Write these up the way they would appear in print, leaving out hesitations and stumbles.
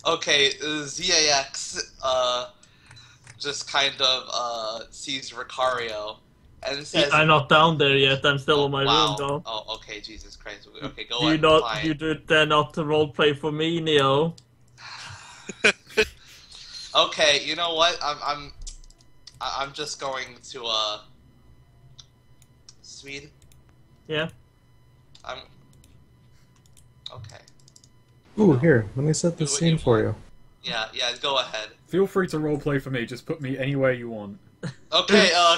Okay, ZAX just kind of sees Ricario and says, I'm not down there yet. I'm still "Oh in my room, wow, though. oh okay, Jesus Christ, okay, go Do you on, not? fine." You dare not roleplay for me, Neo? Okay, you know what? I'm just going to Sweed. Yeah. I'm okay. You Ooh, know, here, let me set do the what you scene for want. you. Yeah, yeah, go ahead. Feel free to roleplay for me, just put me anywhere you want. Okay, So,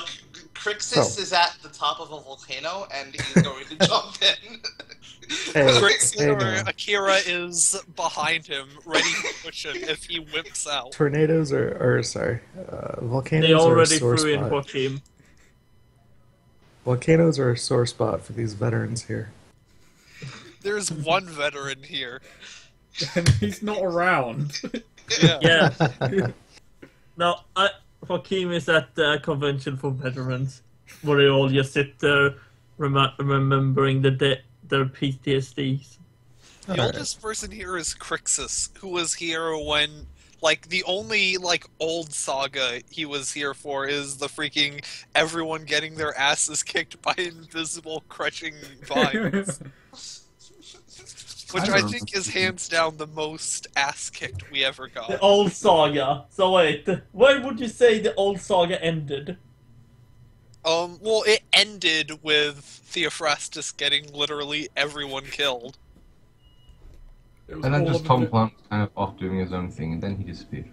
Crixus is at the top of a volcano and he's going to jump in. hey, Crixus hey or now. Akira is behind him, ready to push him if he whips out. Tornadoes sorry, They volcanoes are a already sore threw in spot. Joachim. Volcanoes are a sore spot for these veterans here. There's one veteran here. And he's not around. Yeah. Yeah. No, Joachim is at the convention for veterans, where they all just sit there remembering their PTSDs. The oldest person here is Crixus, who was here when, like, the only, like, old saga he was here for is the freaking everyone getting their asses kicked by invisible crushing vines. Which I think is hands down the most ass kicked we ever The got. old saga. So wait, where would you say the old saga ended? Well, it ended with Theophrastus getting literally everyone killed. It was And then all just of Tom the- Plant kind of off doing his own thing, and then he disappeared.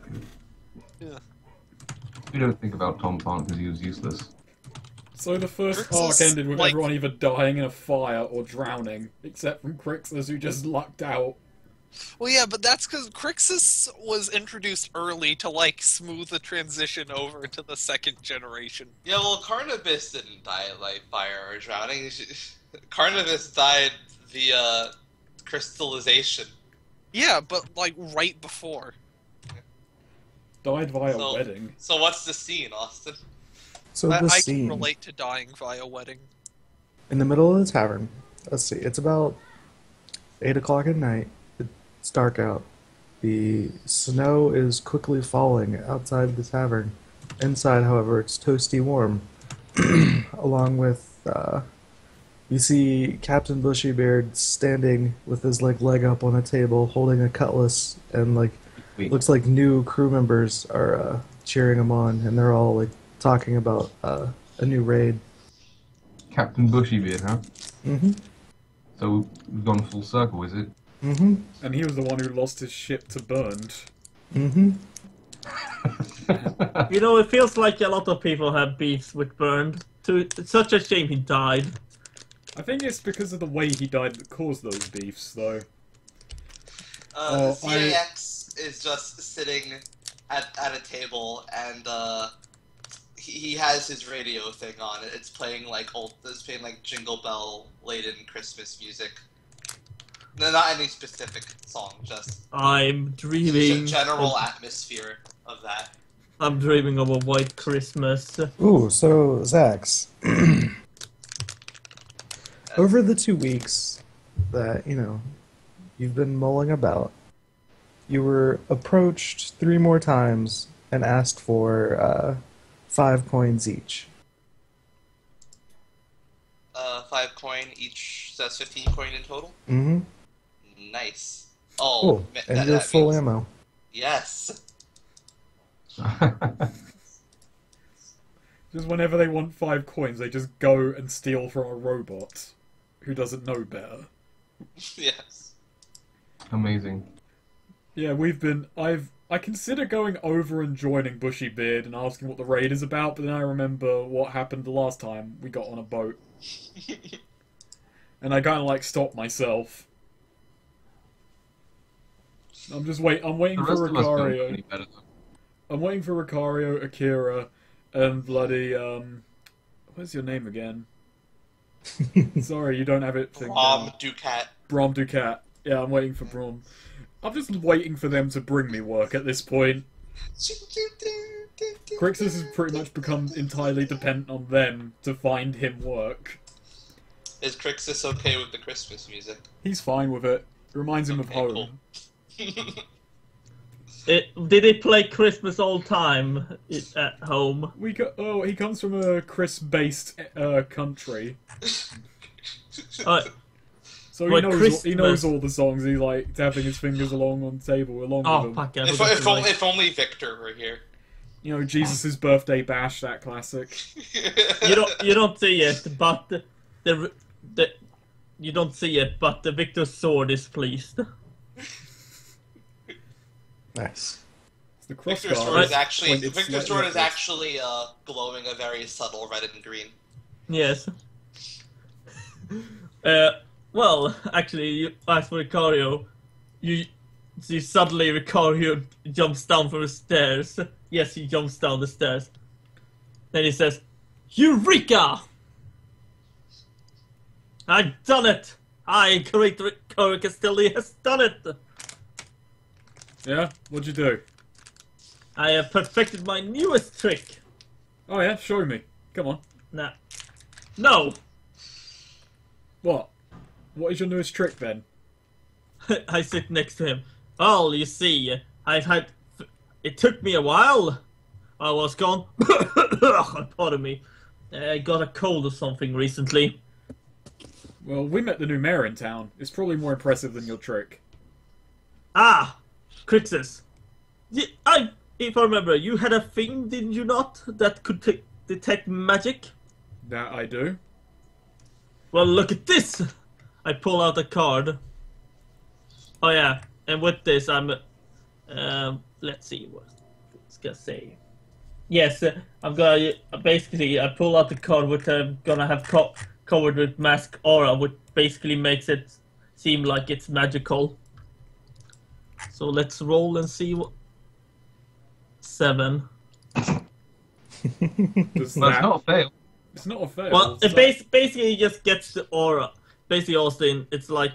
Yeah. We don't think about Tom Plant because he was useless. So the first Crixus, arc ended with like- everyone either dying in a fire or drowning, except from Crixus, who just lucked out. Well, yeah, but that's because Crixus was introduced early to, like, smooth the transition over to the second generation. Yeah, well, Carnibus didn't die like fire or drowning. Carnibus died via crystallization. Yeah, but, like, right before. Died via So- wedding. So what's the scene, Austin? So I this can scene, relate to dying via wedding. in the middle of the tavern, let's see, it's about 8 o'clock at night. It's dark out. The snow is quickly falling outside the tavern. Inside, however, it's toasty warm. Along with, you see Captain Bushybeard standing with his leg up on a table, holding a cutlass, and Wait, looks like new crew members are cheering him on, and they're all like talking about a new raid. Captain Bushybeard, huh? Mm-hmm. So we've gone full circle, is it? Mm-hmm. And he was the one who lost his ship to Burned. Mm-hmm. You know, it feels like a lot of people have beefs with Burned. It's such a shame he died. I think it's because of the way he died that caused those beefs, though. ZAX is just sitting at a table and he has his radio thing on. It's playing like Jingle Bell laden Christmas music. No, not any specific song, just I'm dreaming. general of, atmosphere of that. I'm dreaming of a white Christmas. Ooh, so Zax, over the 2 weeks that, you've been mulling about, you were approached 3 more times and asked for 5 coins each. 5 coin each, so that's 15 coin in total. Mm-hmm. Nice. Oh, Cool. And you're full means- ammo. Yes. Just whenever they want 5 coins, they just go and steal from a robot who doesn't know better. Yes. Amazing. Yeah, I consider going over and joining Bushybeard and asking what the raid is about, but then I remember what happened the last time we got on a boat. And I kind of stopped myself. I'm waiting The for rest of us don't know Ricario. any better. I'm waiting for Ricario, Akira, and bloody, what's your name again? Sorry, you don't have it. Ducat. Braum Ducat. Yeah, I'm waiting for Braum. I'm just waiting for them to bring me work at this point. Crixus has pretty much become entirely dependent on them to find him work. Is Crixus okay with the Christmas music? He's fine with it. It reminds him of Okay, home. cool. Did he play Christmas all time at home? He comes from a Chris-based country, so he knows all the songs. He like tapping his fingers along on the table along with them. If only Victor were here. You know, Jesus' birthday bash, that classic. You don't see it, but you don't see it, but the Victor's sword is pleased. Nice. The Victor's sword is actually glowing a very subtle red and green. Yes. Well, actually, as for Ricario, you see suddenly Ricario jumps down from the stairs. Yes, he jumps down the stairs. Then he says, "Eureka! I've done it! Erik Castelli has done it! Yeah? What'd you do? I have perfected my newest trick." Oh yeah? Show me. Come on. Nah. No! What? What is your newest trick then? I sit next to him. Well, you see, it took me a while. I was gone. Pardon me. I got a cold or something recently. Well, we met the new mayor in town. It's probably more impressive than your trick. Ah! Crixus. If I remember, you had a thing, didn't you not, that could detect magic? That I do. Well, look at this! I pull out a card. Oh yeah, and with this I'm... let's see what it's gonna say. Yes, I'm gonna... Basically, I pull out the card which I'm gonna have covered with mask aura, which basically makes it seem like it's magical. So let's roll and see what... 7. That's not a fail. It's not a fail. Well, it basically just gets the aura. Basically, Austin, it's like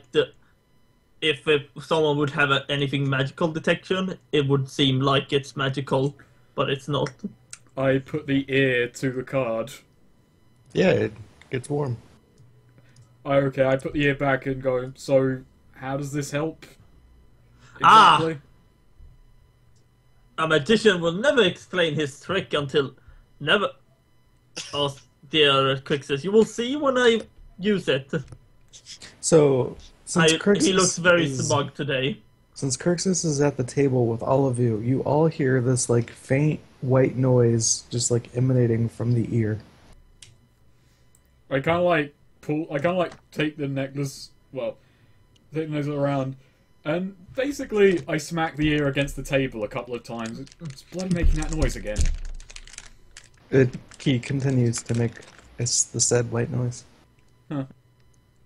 if someone would have anything magical detection, it would seem like it's magical, but it's not. I put the ear to the card. Yeah, it gets warm. Okay, I put the ear back and go, so how does this help? Exactly. A magician will never explain his trick until... Never... Oh, dear Crixus, you will see when I use it. So, since he looks very smug today. Since Crixus is at the table with all of you, you all hear this, like, faint white noise just, like, emanating from the ear. I kind of like take the necklace, take the necklace around, and basically I smack the ear against the table a couple of times. It's bloody making that noise again. He continues to make the said white noise. Huh.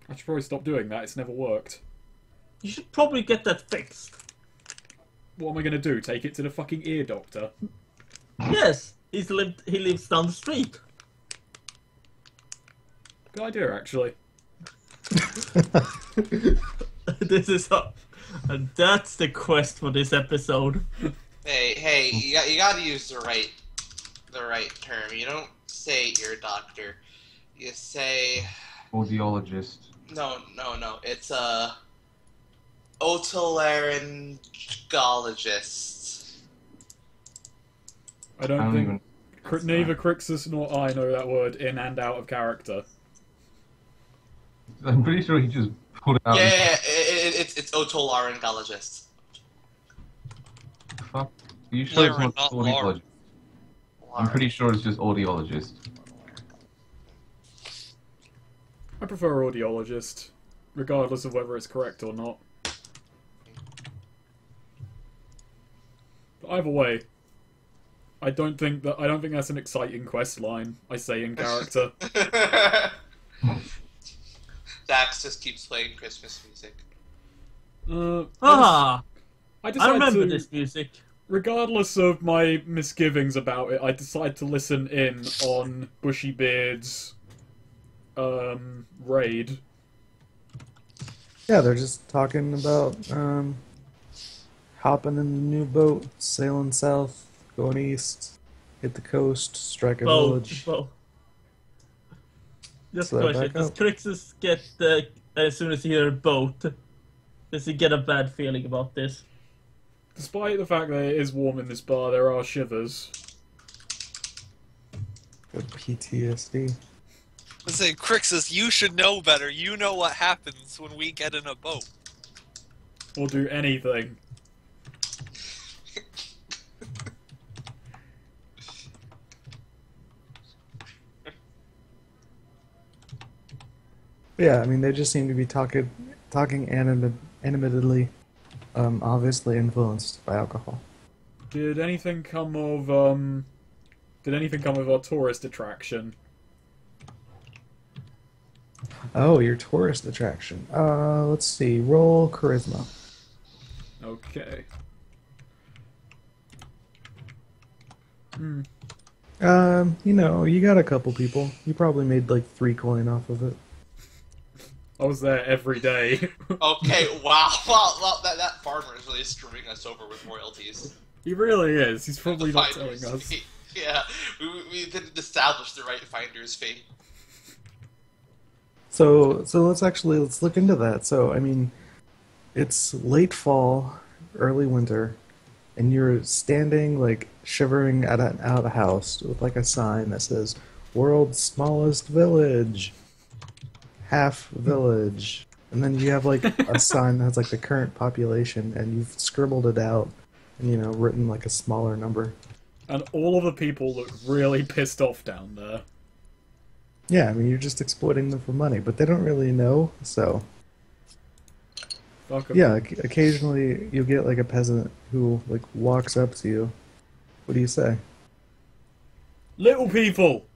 I should probably stop doing that, it's never worked. You should probably get that fixed. What am I gonna do, take it to the fucking ear doctor? Yes, he lives down the street. Good idea, actually. This is and that's the quest for this episode. Hey, you gotta use the right term. You don't say ear doctor. You say... Audiologist. No. It's otolaryngologist. I don't think neither Crixus nor I know that word in and out of character. I'm pretty sure he just pulled it out. Yeah, it's otolaryngologist. Fuck. Are you sure it's Lauren, not not Lauren. audiologist? I'm pretty sure it's just audiologist. I prefer audiologist, regardless of whether it's correct or not. But either way, I don't think that's an exciting quest line. I say in character. Dax just keeps playing Christmas music. I decided remember this music. Regardless of my misgivings about it, I decided to listen in on Bushy Beard's raid. Yeah, they're just talking about hopping in the new boat, sailing south, going east, hit the coast, strike a village. Just a question, does Crixus get, as soon as he hears a boat, does he get a bad feeling about this? Despite the fact that it is warm in this bar, there are shivers. Good PTSD. I say, Crixus, you should know better. You know what happens when we get in a boat. Or do anything. Yeah, I mean, they just seem to be talking animatedly, obviously influenced by alcohol. Did anything come of our tourist attraction? Oh, your tourist attraction. Let's see. Roll charisma. Okay. You got a couple people. You probably made like 3 coin off of it. I was there every day. Okay, wow. Well, that farmer is really screwing us over with royalties. He really is. He's probably The not telling finder's us. fee. Yeah, we didn't establish the right finder's fee. So let's look into that. So I mean, it's late fall, early winter, and you're standing like shivering at an outhouse with like a sign that says "World's Smallest Village," half village, and then you have like a sign that has like the current population, and you've scribbled it out, and written like a smaller number. And all of the people look really pissed off down there. Yeah, I mean you're just exploiting them for money, but they don't really know. So Fuck 'em. yeah, occasionally you'll get like a peasant who like walks up to you. What do you say? Little people!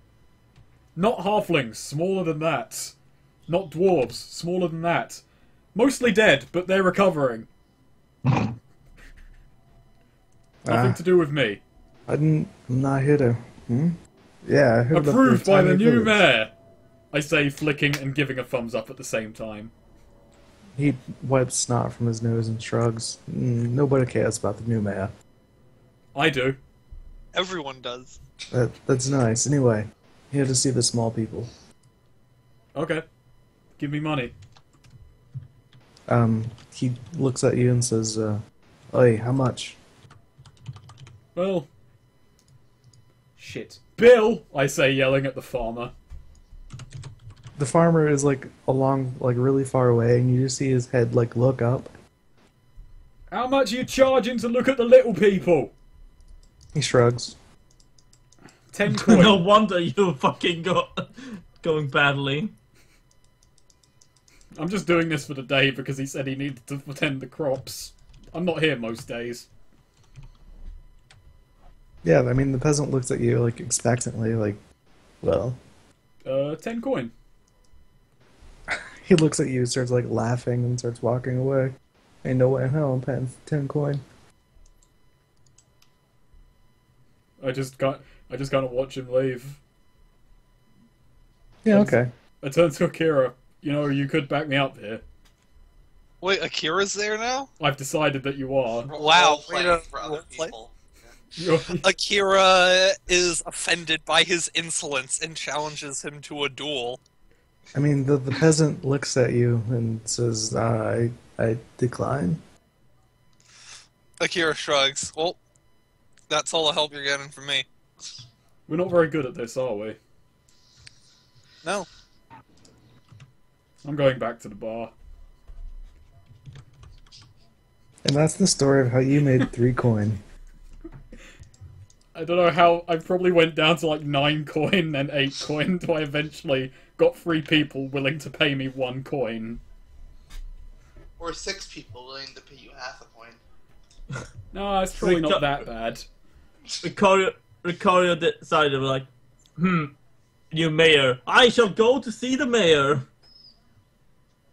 Not halflings, smaller than that. Not dwarves, smaller than that. Mostly dead, but they're recovering. Nothing to do with me. I'm not here to. Yeah, I heard Approved by the new village. mayor! I say, flicking and giving a thumbs up at the same time. He wipes snot from his nose and shrugs. Nobody cares about the new mayor. I do. Everyone does. That's nice. Anyway, here to see the small people. Okay. Give me money. He looks at you and says, "Oi, how much?" Well... Shit. Bill! I say, yelling at the farmer. The farmer is like really far away, and you just see his head like look up. How much are you charging to look at the little people? He shrugs. 10 coin. No wonder you fucking going badly. I'm just doing this for the day because he said he needed to attend the crops. I'm not here most days. Yeah, I mean the peasant looks at you like expectantly, like, well. 10 coin. He looks at you, starts like laughing, and starts walking away. Ain't no way in hell I'm paying 10 coin. I just kind of watch him leave. Yeah, okay. I turn to Akira. You could back me up here. Wait, Akira's there now? I've decided that you are. Wow, Role-playing way to for other roleplay. people. You're- Akira is offended by his insolence and challenges him to a duel. I mean, the peasant looks at you and says, I decline. Akira shrugs. Well, that's all the help you're getting from me. We're not very good at this, are we? No. I'm going back to the bar. And that's the story of how you made 3 coin. I don't know how... I probably went down to like 9 coin, then 8 coin, until I eventually got 3 people willing to pay me 1 coin. Or 6 people willing to pay you half a coin. No, it's probably not that bad. Ricario decided, like, new mayor. I shall go to see the mayor.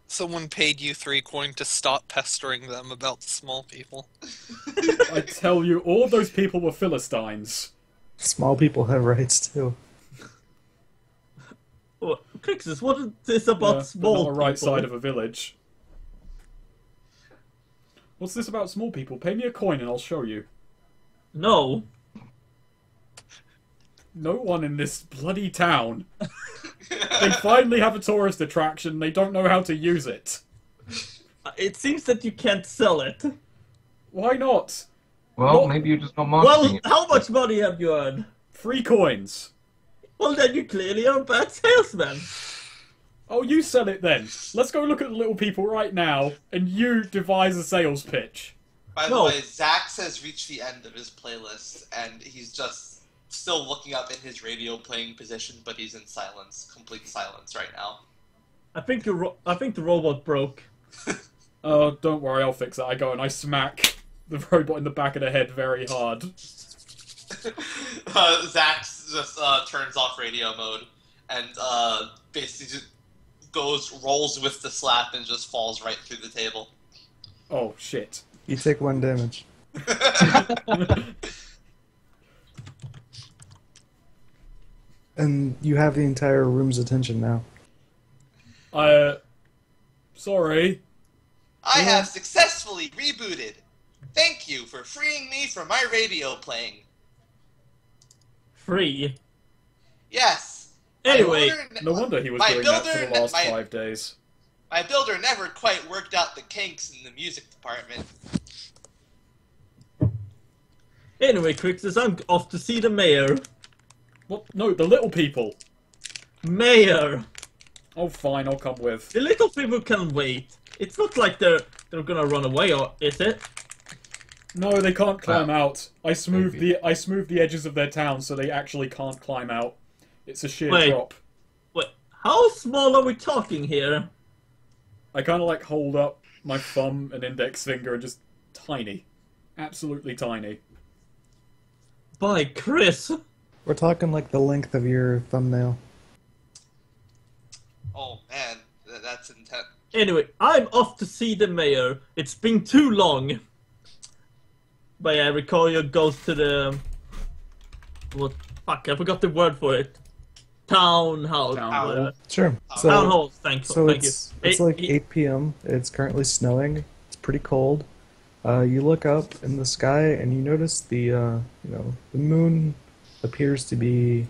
Someone paid you 3 coin to stop pestering them about the small people. I tell you, all of those people were Philistines. Small people have rights too. Well, Crixus, what is this about Yeah, small but not a right people? side of a village. What's this about small people? Pay me a coin and I'll show you. No. No one in this bloody town. They finally have a tourist attraction, they don't know how to use it. It seems that you can't sell it. Why not? Well, maybe you're just not marketing Well, it. how much money have you earned? 3 coins. Well, then you clearly are a bad salesman. Oh, you sell it then. Let's go look at the little people right now, and you devise a sales pitch. By the way, Zax has reached the end of his playlist, and he's just still looking up in his radio playing position, but he's in silence, complete silence right now. I think the robot broke. Oh, don't worry, I'll fix it. I go and I smack the robot in the back of the head very hard. Zax just turns off radio mode and basically just rolls with the slap and just falls right through the table. Oh, shit. You take 1 damage. And you have the entire room's attention now. Sorry. I have successfully rebooted. Thank you for freeing me from my radio playing. Free. Yes. Anyway, No wonder he was My doing that for builder- the last my- 5 days. My builder never quite worked out the kinks in the music department. anyway, Crixus, I'm off to see the mayor. What? No, the little people. Mayor. Oh, fine, I'll come with. The little people can wait. It's not like they're gonna run away, or is it? No, they can't climb out. I smoothed maybe. the edges of their town so they actually can't climb out. It's a sheer Wait. drop. Wait, how small are we talking here? I kind of like hold up my thumb and index finger and just tiny. Absolutely tiny. By Chris. We're talking like the length of your thumbnail. Oh man, that's intense. Anyway, I'm off to see the mayor. It's been too long. But yeah, Ricario goes to the... What? Fuck, I forgot the word for it. Town hall. Town hall. whatever. Sure. Town hall, thank you. It's like 8 p.m. It's currently snowing. It's pretty cold. You look up in the sky and you notice the moon appears to be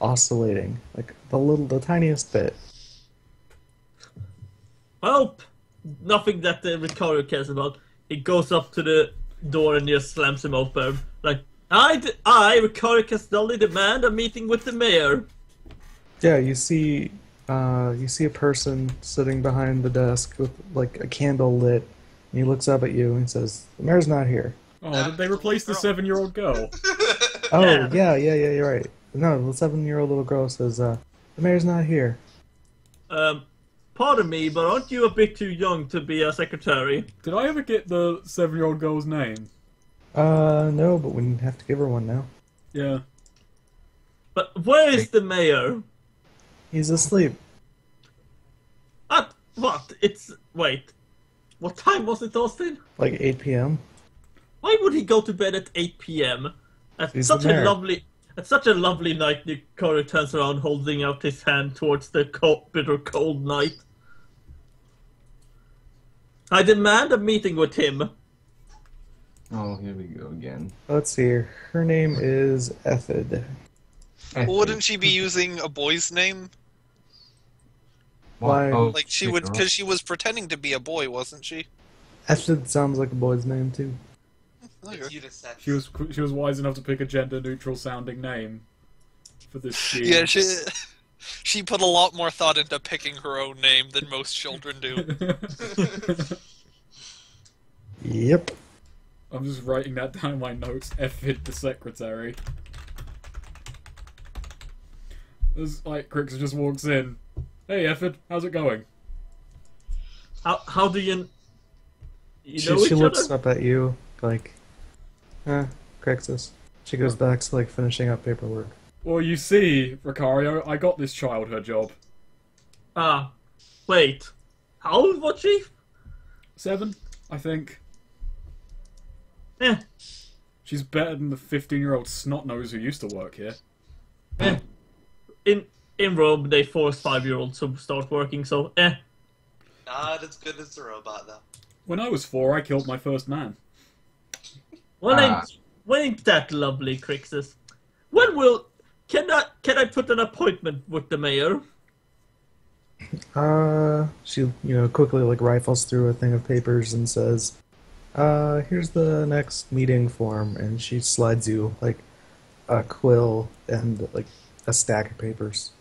oscillating, like the tiniest bit. Well, nothing that Ricario cares about. He goes up to the door and just slams him open. Like, I, Ricario Castelli, demand a meeting with the mayor. Yeah, you see a person sitting behind the desk with like a candle lit, and he looks up at you and says, "The mayor's not here." Oh, did they replace the 7-year-old girl? Oh, yeah, you're right. No, the 7-year-old little girl says, "The mayor's not here." Pardon me, but aren't you a bit too young to be a secretary? Did I ever get the 7-year-old girl's name? No, but we have to give her one now. Yeah. But where is the mayor? He's asleep. What? Wait. What time was it, Austin? Like 8 p.m. Why would he go to bed at 8 p.m.? At He's such the mayor. At such a lovely night, Ricario turns around holding out his hand towards the bitter cold night. I demand a meeting with him. Oh, here we go again. Let's see. Her name is Ethid. Wouldn't she be using a boy's name? Why? Oh, Like she would, because she was pretending to be a boy, wasn't she? Ethid sounds like a boy's name too. It's Okay. unisex. She was wise enough to pick a gender-neutral sounding name for this scheme. Yeah, she put a lot more thought into picking her own name than most children do. Yep. I'm just writing that down in my notes. F-it the secretary. This like Crixus just walks in. Hey, Efford, how's it going? How do you know She each looks other? up at you like, Crixus. She goes back to like finishing up paperwork. Well, you see, Ricario, I got this child her job. Wait. How old was she? 7, I think. Eh. She's better than the 15-year-old snot-nose who used to work here. In Rome, they force 5-year-olds to start working, so Not as good as the robot, though. When I was 4, I killed my first man. Well, ain't that lovely, Crixus? Can I put an appointment with the mayor? She, quickly, rifles through a thing of papers and says, Here's the next meeting form, and she slides you like a quill and like a stack of papers.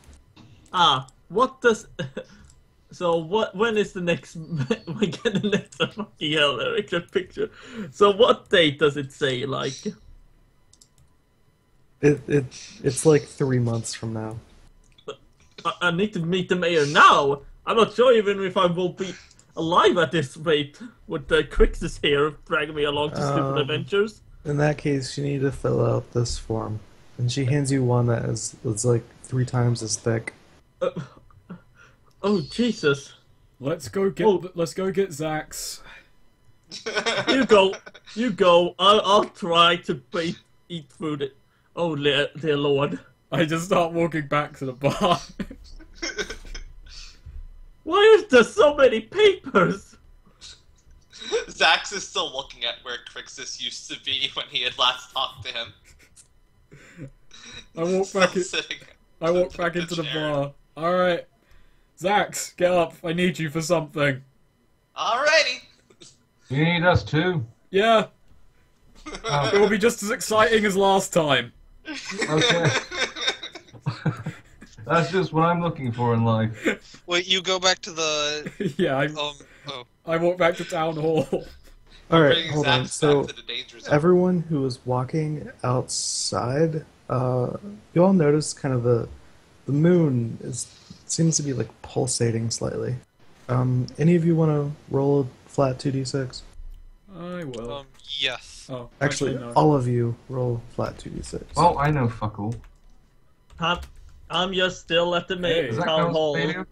What does... So what? When is the next? We get the next fucking hell, Erik, the picture. So what date does it say? Like, It's like 3 months from now. I need to meet the mayor now. I'm not sure even if I will be alive at this rate with the Crixus here dragging me along to stupid adventures. In that case, you need to fill out this form, and she hands you one that is like 3 times as thick. Oh Jesus! Let's go get Zach's. You go. I'll try to eat food. Oh dear Lord! I just start walking back to the bar. Why is there so many papers? Zax is still looking at where Crixus used to be when he had last talked to him. I walk back into the bar. All right. Zax, get up. I need you for something. Alrighty. You need us too? Yeah. It will be just as exciting as last time. Okay. That's just what I'm looking for in life. Wait, you go back to the... Yeah, oh. I walk back to town hall. Alright, Bringing hold on. Zax So, back to the danger zone. everyone who was walking outside, you all notice kind of the moon seems to be like pulsating slightly. Any of you want to roll a flat 2d6? I will. Yes. Oh, Actually, no. all of you roll flat 2d6. Well, I know fuck all. I'm just still at the Hey. Does that town count as hall failure?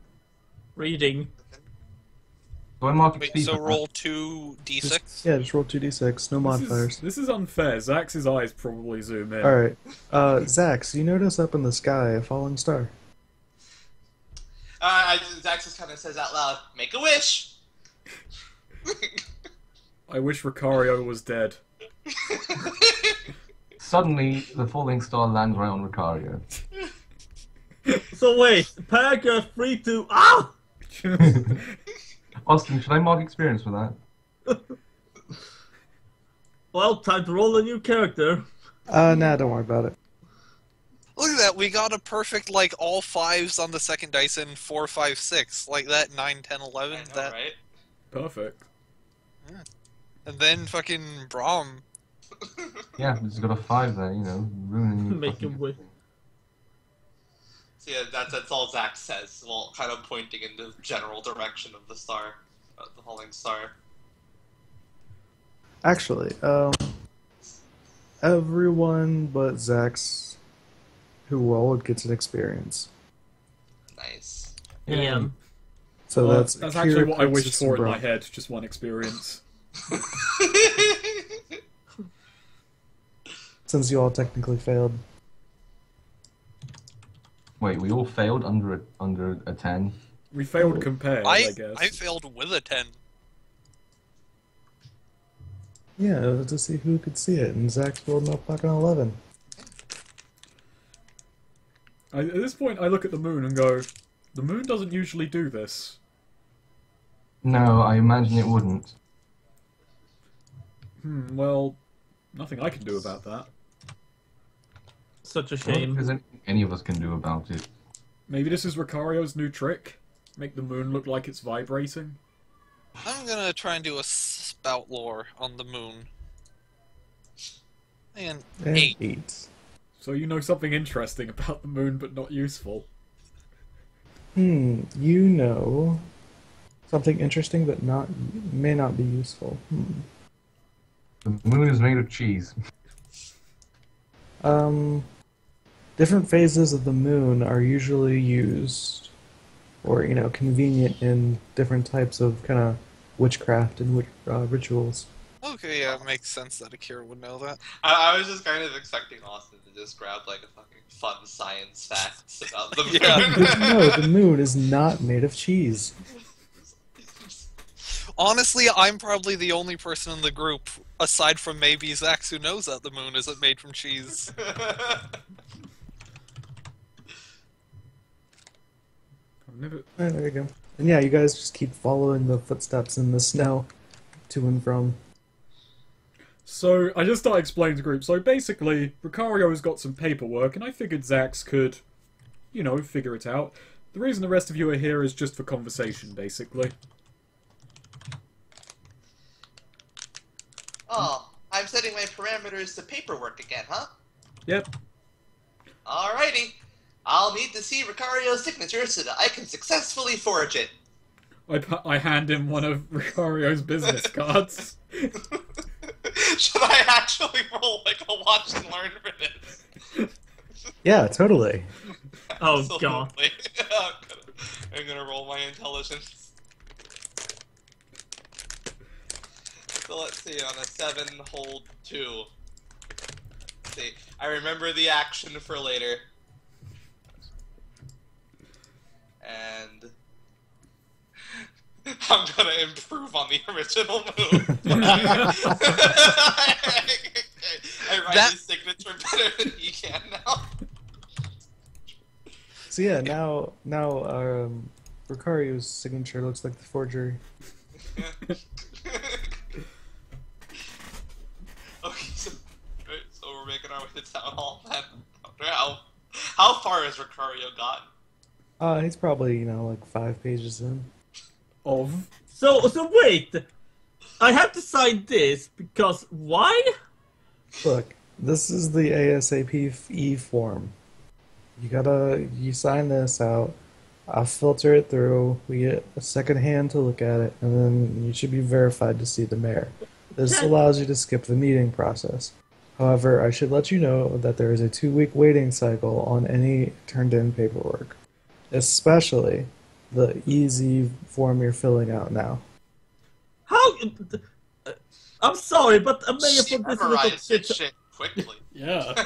reading. Do I mark Wait, speed so for that? roll 2d6? Yeah, just roll 2d6, no modifiers. This is unfair. Zax's eyes probably zoom in. Alright, Zax, you notice up in the sky a falling star. Zax just kind of says out loud, "Make a wish." I wish Ricario was dead. Suddenly, the falling star lands right on Ricario. So wait, paragraph 3 Austin, should I mark experience for that? Well, time to roll a new character. Nah, don't worry about it. Look at that, we got a perfect, like, all 5s on the second dice and 4, 5, 6. Like that 9, 10, 11. I know, That... right? Perfect. And then fucking Braum. Yeah, it's got a 5 there, you know, ruining your Make fucking him win. everything. So yeah, that's all Zax says, while kind of pointing in the general direction of the star, the falling star. Actually, everyone but Zax who rolled gets an experience. Nice. Yeah. So Well, that's that's Akira, actually what I wished Crixus, for and in my Braum. head. Just one experience. Since you all technically failed. Wait, we all failed under a 10? We failed compared, I guess. I failed with a 10. Yeah, to see who could see it, and Zax rolled no fucking 11. At this point, I look at the moon and go, the moon doesn't usually do this. No, I imagine it wouldn't. Well, nothing I can do about that. Such a I don't think shame. there's anything any of us can do about it. Maybe this is Ricario's new trick? Make the moon look like it's vibrating? I'm gonna try and do a spout lore on the moon. And And 8. 8. So you know something interesting about the moon, but not useful. You know something interesting but may not be useful. The moon is made of cheese. Different phases of the moon are usually used, or convenient in different types of kind of witchcraft and rituals. Okay, yeah, it makes sense that Akira would know that. I was just kind of expecting Austin to just grab like a fucking fun science facts about the moon. Yeah. No, the moon is not made of cheese. Honestly, I'm probably the only person in the group, aside from maybe Zax, who knows that the moon isn't made from cheese. I've never... There you go. And yeah, you guys just keep following the footsteps in the snow to and from. So, I just started explaining to the group. So, basically, Ricario's got some paperwork, and I figured Zax could, you know, figure it out. The reason the rest of you are here is just for conversation, basically. Oh, I'm setting my parameters to paperwork again, huh? Yep. Alrighty. I'll need to see Ricario's signature so that I can successfully forge it. I hand him one of Ricario's business cards. Should I actually roll like a watch and learn for this? Yeah, totally. Oh, Absolutely. God. I'm gonna roll my intelligence. So let's see, on a 7, hold 2. Let's see, I remember the action for later. And I'm gonna improve on the original move. I write his signature better than he can now. So yeah, now Ricario's signature looks like the forgery. Okay, so we're making our way to town hall then. How far has Ricario gotten? He's probably, like 5 pages in. Of? So wait! I have to sign this, because why? Look, this is the ASAP E form. You sign this out, I'll filter it through, we get a second hand to look at it, and then you should be verified to see the mayor. This allows you to skip the meeting process. However, I should let you know that there is a 2-week waiting cycle on any turned-in paperwork. Especially the easy form you're filling out now. How? I'm sorry, but a mayor She for this little memorized shit. shit quickly. Yeah.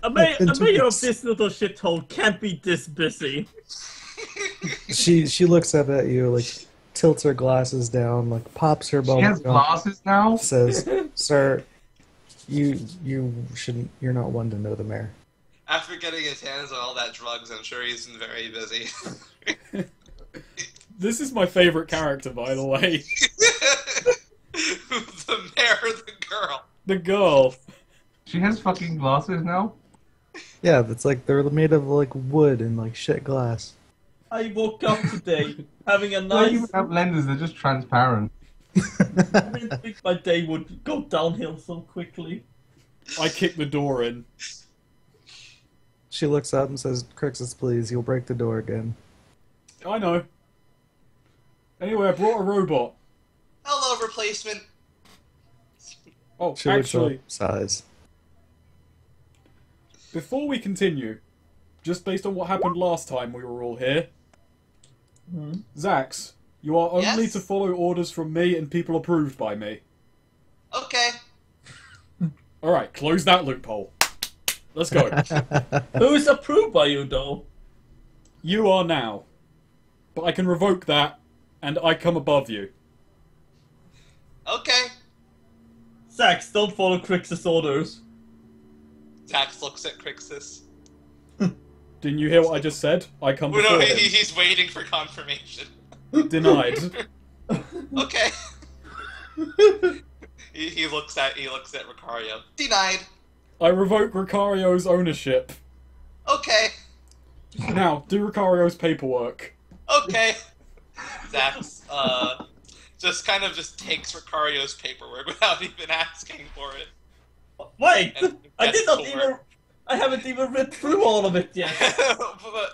A mayor In 2 of weeks. this little shithole can't be this busy. She looks up at you, like, tilts her glasses down, like, pops her She bubble has gum, glasses now? says, "Sir, you're not one to know the mayor." After getting his hands on all that drugs, I'm sure he's been very busy. This is my favourite character, by the way. The mayor, the girl. The girl. She has fucking glasses now? Yeah, that's like they're made of like wood and like shit glass. I woke up today having a They nice. even have lenses, they're just transparent. I didn't think my day would go downhill so quickly. I kick the door in. She looks up and says, "Crixus, please, you'll break the door again." I know. Anyway, I brought a robot. Hello, replacement. Oh, She looks actually, up, sighs. before we continue, just based on what happened last time we were all here, Zax, you are only Yes? to follow orders from me and people approved by me. Okay. Alright, close that loophole. Let's go. Who's approved by you, though? You are now. But I can revoke that, and I come above you. Okay. Zax, don't follow Crixus' orders. Tax looks at Crixus. Didn't you hear what I just said? I come Oh, before no, him. he's waiting for confirmation. Denied. Okay. he looks at Ricario. Denied. I revoke Ricario's ownership. Okay. Now, do Ricario's paperwork. Okay. Zax, just takes Ricario's paperwork without even asking for it. Wait! And I gets did not to even. work. I haven't even read through all of it yet.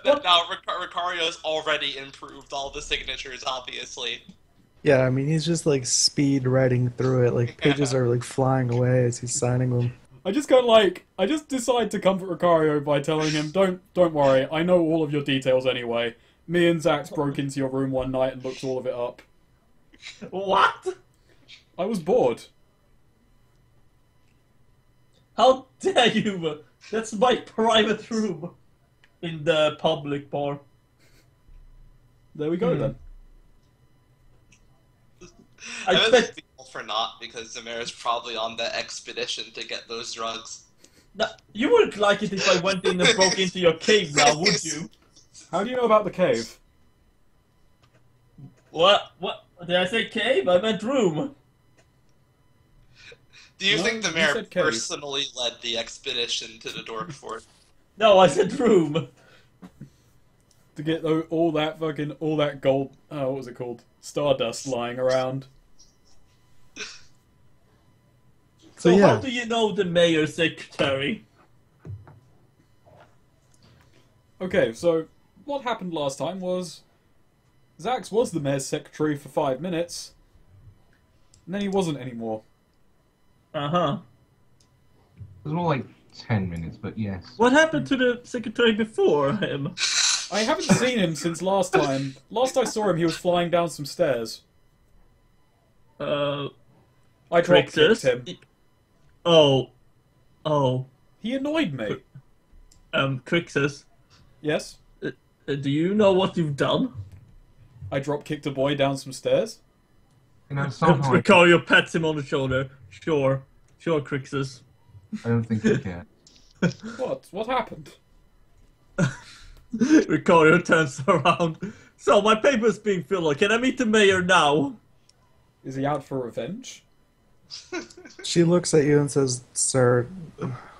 But now Ricario's already improved all the signatures, obviously. Yeah, I mean he's just like speed writing through it. Like pages are like flying away as he's signing them. I just decide to comfort Ricario by telling him, don't worry, I know all of your details anyway. Me and Zax broke into your room one night and looked all of it up. What? I was bored. How dare you? That's my private room. In the public part. There we go then. I bet. feel for not, because the mayor's probably on the expedition to get those drugs. You wouldn't like it if I went in and broke into your cave now, would you? How do you know about the cave? What? What? Did I say cave? I meant room. Do you No, think the you mayor said cave. personally led the expedition to the Dork Fort? No, I said room. To get all that gold, what was it called? Stardust lying around. So yeah. how do you know the mayor's secretary? Okay, so what happened last time was Zax was the mayor's secretary for 5 minutes, and then he wasn't anymore. Uh-huh. It was more like 10 minutes, but yes. What happened to the secretary before him? I haven't seen him since last time. Last I saw him, he was flying down some stairs. I drop-kicked Crixus? him. Oh. He annoyed me. Crixus, Yes? do you know what you've done? I drop-kicked a boy down some stairs. You know, somehow Ricario pats him on the shoulder. Sure, Crixus. I don't think he cares. What? What happened? Ricario turns around. So, my paper's being filled. Can I meet the mayor now? Is he out for revenge? She looks at you and says, "Sir,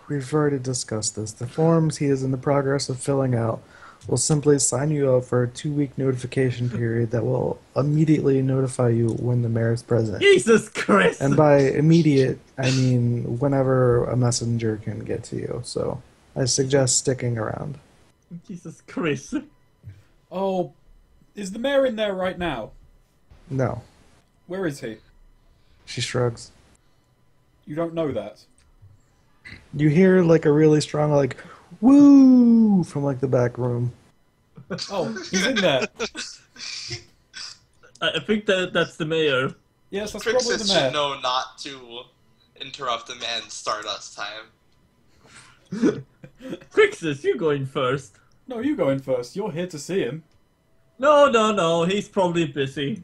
we've already discussed this. The forms he is in the progress of filling out will simply sign you up for a 2-week notification period that will immediately notify you when the mayor is present. Jesus Christ! And by immediate, I mean whenever a messenger can get to you. So I suggest sticking around." Jesus Christ. Oh, is the mayor in there right now? No. Where is he? She shrugs. You don't know that. You hear like a really strong woo from the back room. Oh, he's in there. I think that's the mayor. Yes, that's probably Crixus the mayor. should know not to interrupt a man's Stardust time. Crixus, you going first. No, you go in first. You're here to see him. No, he's probably busy.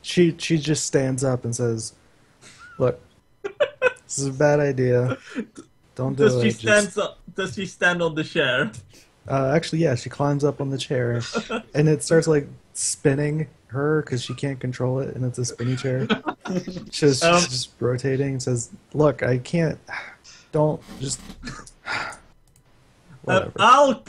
She just stands up and says, "Look, this is a bad idea. Don't do it." Does she stand on the chair? Actually, yeah, she climbs up on the chair, and it starts spinning her because she can't control it, and it's a spinny chair. She's just rotating and says, "Look, I can't. Don't just." Whatever.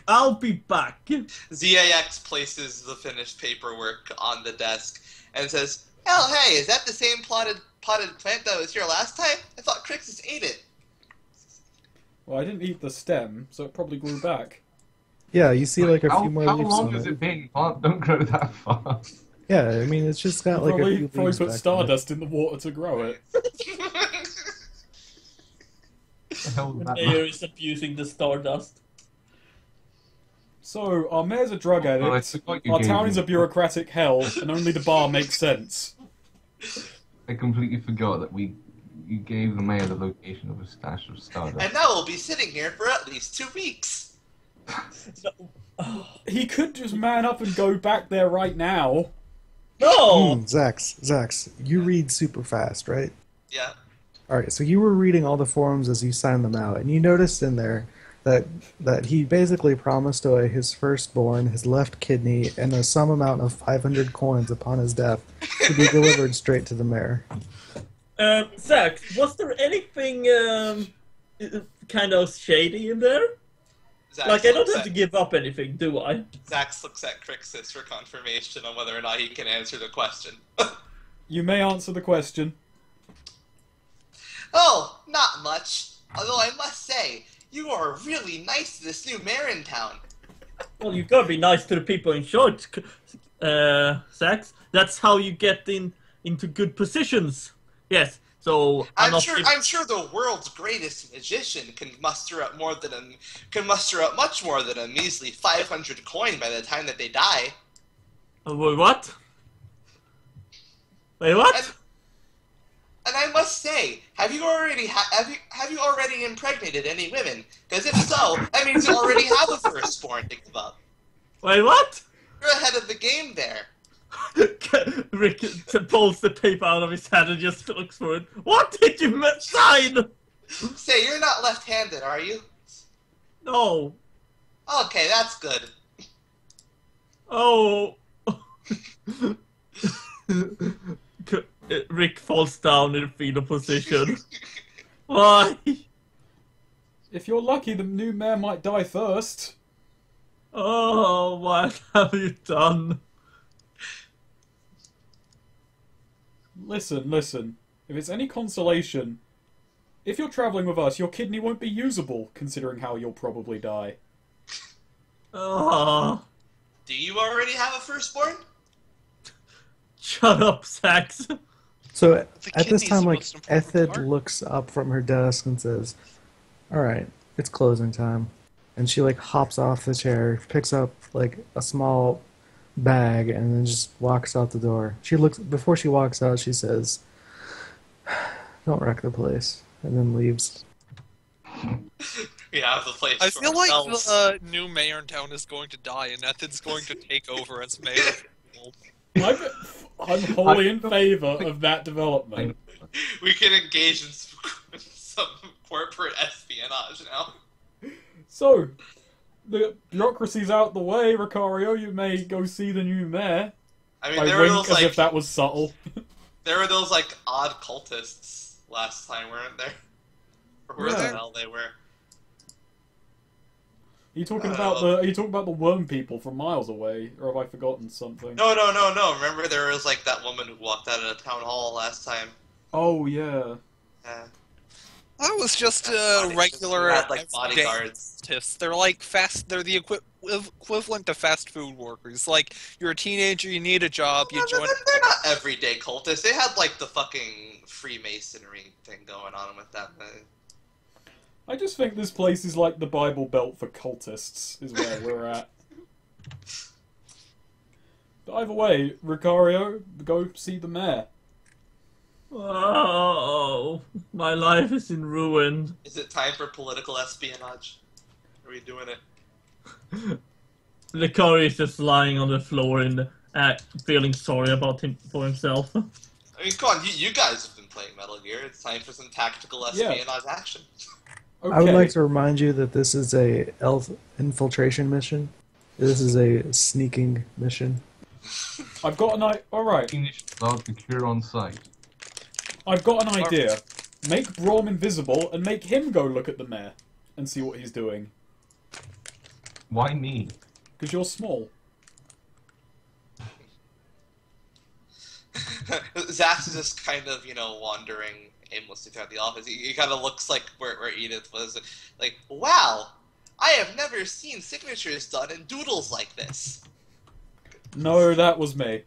I'll be back. ZAX places the finished paperwork on the desk and says, "Oh, hey, is that the same potted plant that was here last time? I thought Crixus ate it." Well, I didn't eat the stem, so it probably grew back. Yeah, you see a few more How leaves long on has it. it been? Plant don't grow that fast. Yeah, I mean it's just got a Probably few put leaves back stardust in the water to grow it. The hell was The that? mayor is abusing the stardust. So, our mayor's a drug Well, I addict, forgot you our gave town me- is a bureaucratic hell, and only the bar makes sense. I completely forgot that you gave the mayor the location of a stash of stardust. And now we'll be sitting here for at least 2 weeks. He could just man up and go back there right now. No! Zax, you read super fast, right? Yeah. Alright, so you were reading all the forms as you signed them out, and you noticed in there that he basically promised away his firstborn, his left kidney, and a sum amount of 500 coins upon his death to be delivered straight to the mayor. Zach, was there anything kind of shady in there? Zax I don't looks have to at- give up anything, do I? Zax looks at Crixus for confirmation on whether or not he can answer the question. You may answer the question. Oh, not much. Although I must say, you are really nice to this new mayor in town. Well, you gotta be nice to the people in charge, Zach. That's how you get into good positions. Yes. So I'm sure the world's greatest magician can muster up much more than a measly 500 coin by the time that they die. Wait, what? Wait, what? And I must say, have you already impregnated any women? Because if so, that means you already have a firstborn to give up. Wait, what? You're ahead of the game there. Rick pulls the paper out of his hand and just looks for it. What did you sign? Say, you're not left-handed, are you? No. Okay, that's good. Oh. Rick falls down in a fetal position. Why? If you're lucky, the new mayor might die first. Oh, what have you done? Listen. If it's any consolation, if you're travelling with us, your kidney won't be usable, considering how you'll probably die. Oh, Do you already have a firstborn? shut up, Sax. So The at this kidney's time, the like, most important Ethid part. looks up from her desk and says, "Alright, it's closing time." And she, like, hops off the chair, picks up, like, a small bag, and then just walks out the door. Before she walks out, she says, "Don't wreck the place," and then leaves. We have the place I for feel like ourselves. the new mayor in town is going to die, and Ethid's going to take over as mayor. I'm wholly in favour of that development. We can engage in some corporate espionage now. So, the bureaucracy's out the way, Ricario. You may go see the new mayor. I mean, I there were wink those as like if that was subtle. there were those like odd cultists last time, weren't there? Or where Yeah. the hell they were? Are you talking about the worm people from miles away, or have I forgotten something? No. Remember there was like that woman who walked out of the town hall last time. Oh yeah. That was just Body- regular who had, like, everyday bodyguards. cultists. They're like they're the equivalent to fast food workers. Like, you're a teenager, you need a job, you join. They're not everyday cultists. They had like the fucking Freemasonry thing going on with them. I just think this place is like the Bible Belt for cultists, is where we're at. But either way, Ricario, go see the mayor. Oh, my life is in ruin. Is it time for political espionage? Are we doing it? Ricario is just lying on the floor and feeling sorry about for himself. I mean, come on, you guys have been playing Metal Gear. It's time for some tactical espionage action. Okay. I would like to remind you that this is a elf infiltration mission. This is a sneaking mission. I've got an idea. Alright, Finish without the cure on site. I've got an idea. Make Braum invisible and make him go look at the mayor and see what he's doing. Why me? Because you're small. Zax is just kind of, wandering aimlessly throughout the office. He kind of looks like where Edith was. Like, wow, I have never seen signatures done in doodles like this. No, that was me.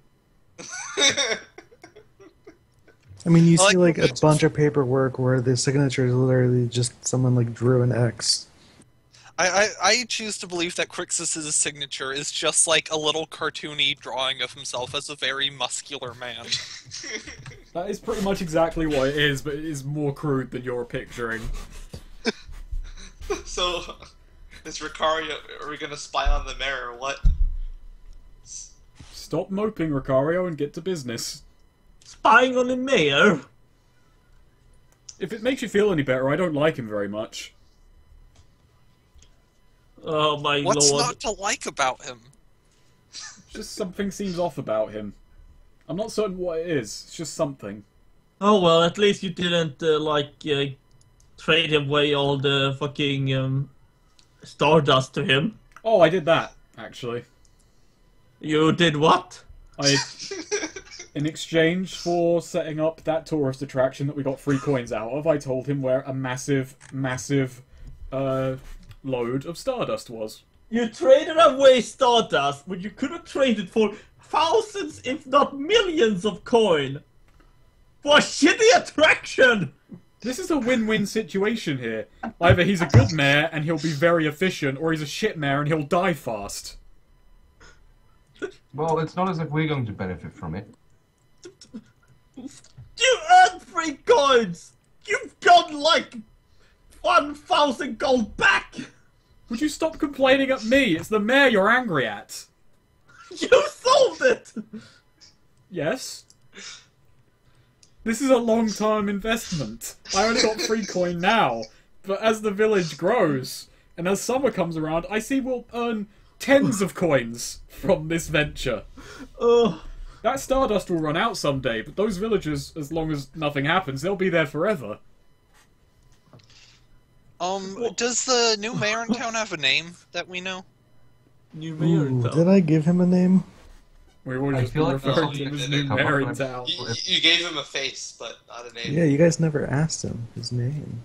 I mean, you I see, like like, a bunch of paperwork where the signature is literally just someone, like, drew an X. I choose to believe that Crixus' signature is just like a little cartoony drawing of himself as a very muscular man. That is pretty much exactly what it is, but it is more crude than you're picturing. So, is Ricario, are we gonna spy on the mayor or what? Stop moping, Ricario, and get to business. Spying on the mayor? If it makes you feel any better, I don't like him very much. Oh my What's lord. not to like about him? Just something seems off about him. I'm not certain what it is. It's just something. Oh well, at least you didn't, trade away all the fucking, stardust to him. Oh, I did that, actually. You did what? In exchange for setting up that tourist attraction that we got 3 coins out of, I told him where a massive, load of stardust was. You traded away stardust, but you could have traded for thousands, if not millions of coin. For a shitty attraction! This is a win-win situation here. Either he's a good mayor and he'll be very efficient, or he's a shit mayor and he'll die fast. Well, it's not as if we're going to benefit from it. You earned 3 coins! You've got like 1,000 gold back! Would you stop complaining at me? It's the mayor you're angry at. You sold it! Yes? This is a long-term investment. I only got 3 coin now, but as the village grows, and as summer comes around, I see we'll earn tens of coins from this venture. That stardust will run out someday, but those villagers, as long as nothing happens, they'll be there forever. Does the new mayor in town have a name that we know? New mayor in Ooh, town. did I give him a name? We've always I just feel been like referring you to him as did New it. Mayor in Come town. You gave him a face, but not a name. Yeah, you guys never asked him his name.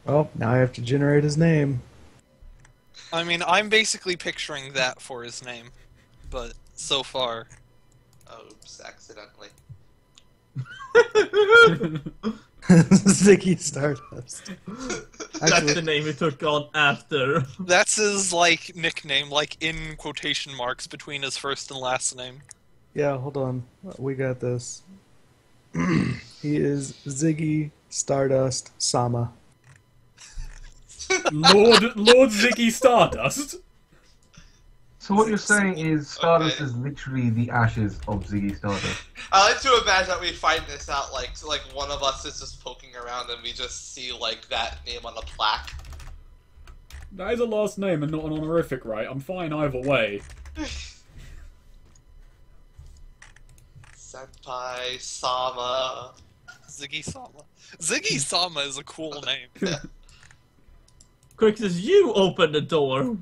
Oh, now I have to generate his name. I mean, I'm basically picturing that for his name, but so far. Oops, accidentally. Ziggy Stardust. That's the name he took on after. That's his, like, nickname, like, in quotation marks between his first and last name. Yeah, hold on. We got this. He is Ziggy Stardust Sama. Lord Ziggy Stardust? So what you're saying is Stardust Okay. is literally the ashes of Ziggy Stardust. I like to imagine that we find this out, like, so, like, one of us is just poking around and we just see, like, that name on a plaque. That is a last name and not an honorific, right? I'm fine either way. Senpai, Sama. Ziggy Sama. Ziggy Sama is a cool name. Crixus, you open the door.